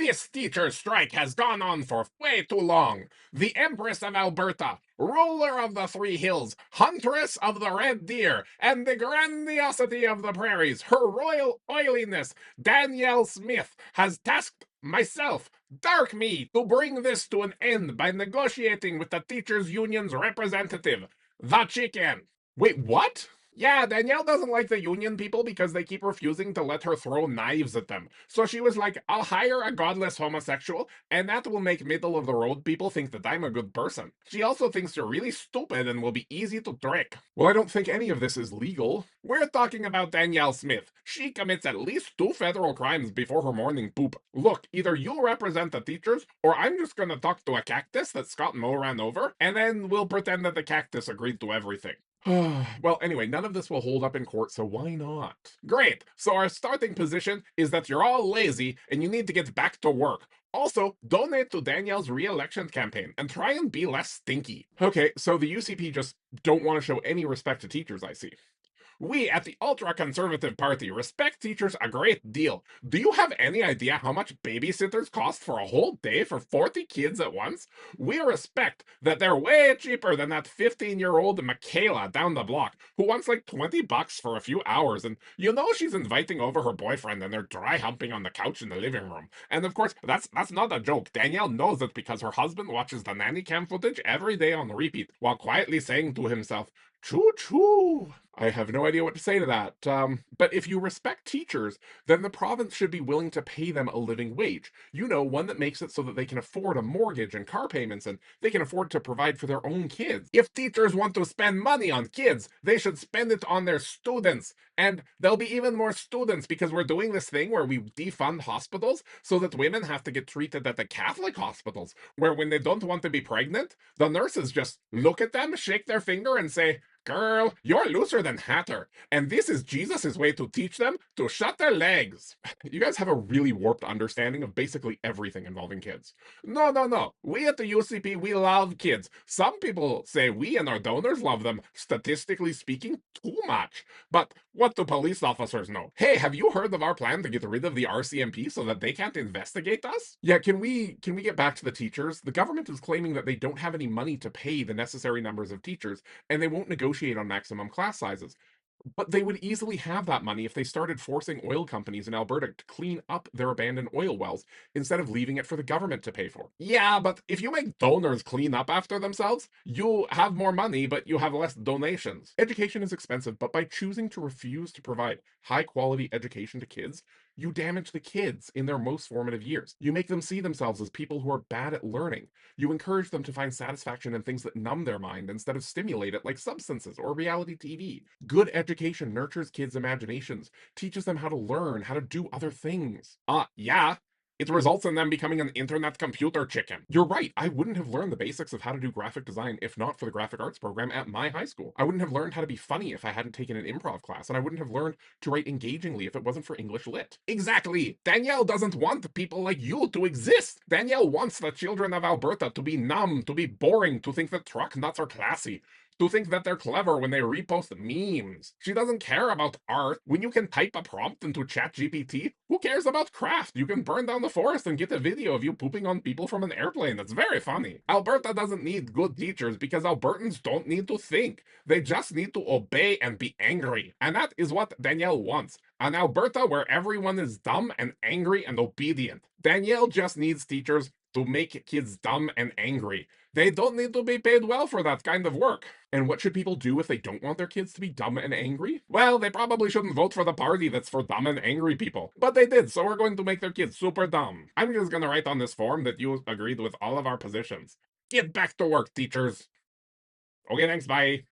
This teacher strike has gone on for way too long. The Empress of Alberta, ruler of the Three Hills, huntress of the red deer, and the grandiosity of the prairies, her royal oiliness, Danielle Smith, has tasked myself, Dark Me, to bring this to an end by negotiating with the teachers' union's representative, the chicken. Wait, what? Yeah, Danielle doesn't like the union people because they keep refusing to let her throw knives at them. So she was like, I'll hire a godless homosexual, and that will make middle of the road people think that I'm a good person. She also thinks you're really stupid and will be easy to trick. Well, I don't think any of this is legal. We're talking about Danielle Smith. She commits at least 2 federal crimes before her morning poop. Look, either you represent the teachers, or I'm just gonna talk to a cactus that Scott Moe ran over, and then we'll pretend that the cactus agreed to everything. Well, anyway, none of this will hold up in court, so why not? Great! So our starting position is that you're all lazy and you need to get back to work. Also, donate to Danielle's re-election campaign and try and be less stinky. Okay, so the UCP just don't want to show any respect to teachers, I see. We at the ultra conservative party respect teachers a great deal. Do you have any idea how much babysitters cost for a whole day for 40 kids at once? We respect that they're way cheaper than that 15-year-old Michaela down the block who wants like $20 for a few hours, and you know she's inviting over her boyfriend and they're dry humping on the couch in the living room. And of course, that's not a joke. Danielle knows it because her husband watches the nanny cam footage every day on repeat while quietly saying to himself, choo choo. I have no idea what to say to that. But if you respect teachers, then the province should be willing to pay them a living wage. You know, one that makes it so that they can afford a mortgage and car payments and they can afford to provide for their own kids. If teachers want to spend money on kids, they should spend it on their students. And there'll be even more students because we're doing this thing where we defund hospitals so that women have to get treated at the Catholic hospitals, where when they don't want to be pregnant, the nurses just look at them, shake their finger, and say, Girl, you're looser than Hatter. And this is Jesus' way to teach them to shut their legs. You guys have a really warped understanding of basically everything involving kids. No, no, no. We at the UCP, we love kids. Some people say we and our donors love them, statistically speaking, too much. But what do police officers know? Hey, have you heard of our plan to get rid of the RCMP so that they can't investigate us? Yeah, can we get back to the teachers? The government is claiming that they don't have any money to pay the necessary numbers of teachers, and they won't negotiate on maximum class sizes. But they would easily have that money if they started forcing oil companies in Alberta to clean up their abandoned oil wells instead of leaving it for the government to pay for. Yeah, but if you make donors clean up after themselves, you have more money, but you have less donations. Education is expensive, but by choosing to refuse to provide high quality education to kids, you damage the kids in their most formative years. You make them see themselves as people who are bad at learning. You encourage them to find satisfaction in things that numb their mind instead of stimulate it like substances or reality TV. Good education nurtures kids' imaginations, teaches them how to learn, how to do other things. Yeah. It results in them becoming an internet computer chicken. You're right, I wouldn't have learned the basics of how to do graphic design if not for the graphic arts program at my high school. I wouldn't have learned how to be funny if I hadn't taken an improv class, and I wouldn't have learned to write engagingly if it wasn't for English Lit. Exactly! Danielle doesn't want people like you to exist! Danielle wants the children of Alberta to be numb, to be boring, to think that truck nuts are classy, to think that they're clever when they repost memes. She doesn't care about art. When you can type a prompt into ChatGPT, who cares about craft? You can burn down the forest and get a video of you pooping on people from an airplane. That's very funny. Alberta doesn't need good teachers because Albertans don't need to think. They just need to obey and be angry. And that is what Danielle wants. An Alberta where everyone is dumb and angry and obedient. Danielle just needs teachers to make kids dumb and angry. They don't need to be paid well for that kind of work. And what should people do if they don't want their kids to be dumb and angry? Well, they probably shouldn't vote for the party that's for dumb and angry people. But they did, so we're going to make their kids super dumb. I'm just gonna write on this form that you agreed with all of our positions. Get back to work, teachers. Okay, thanks, bye.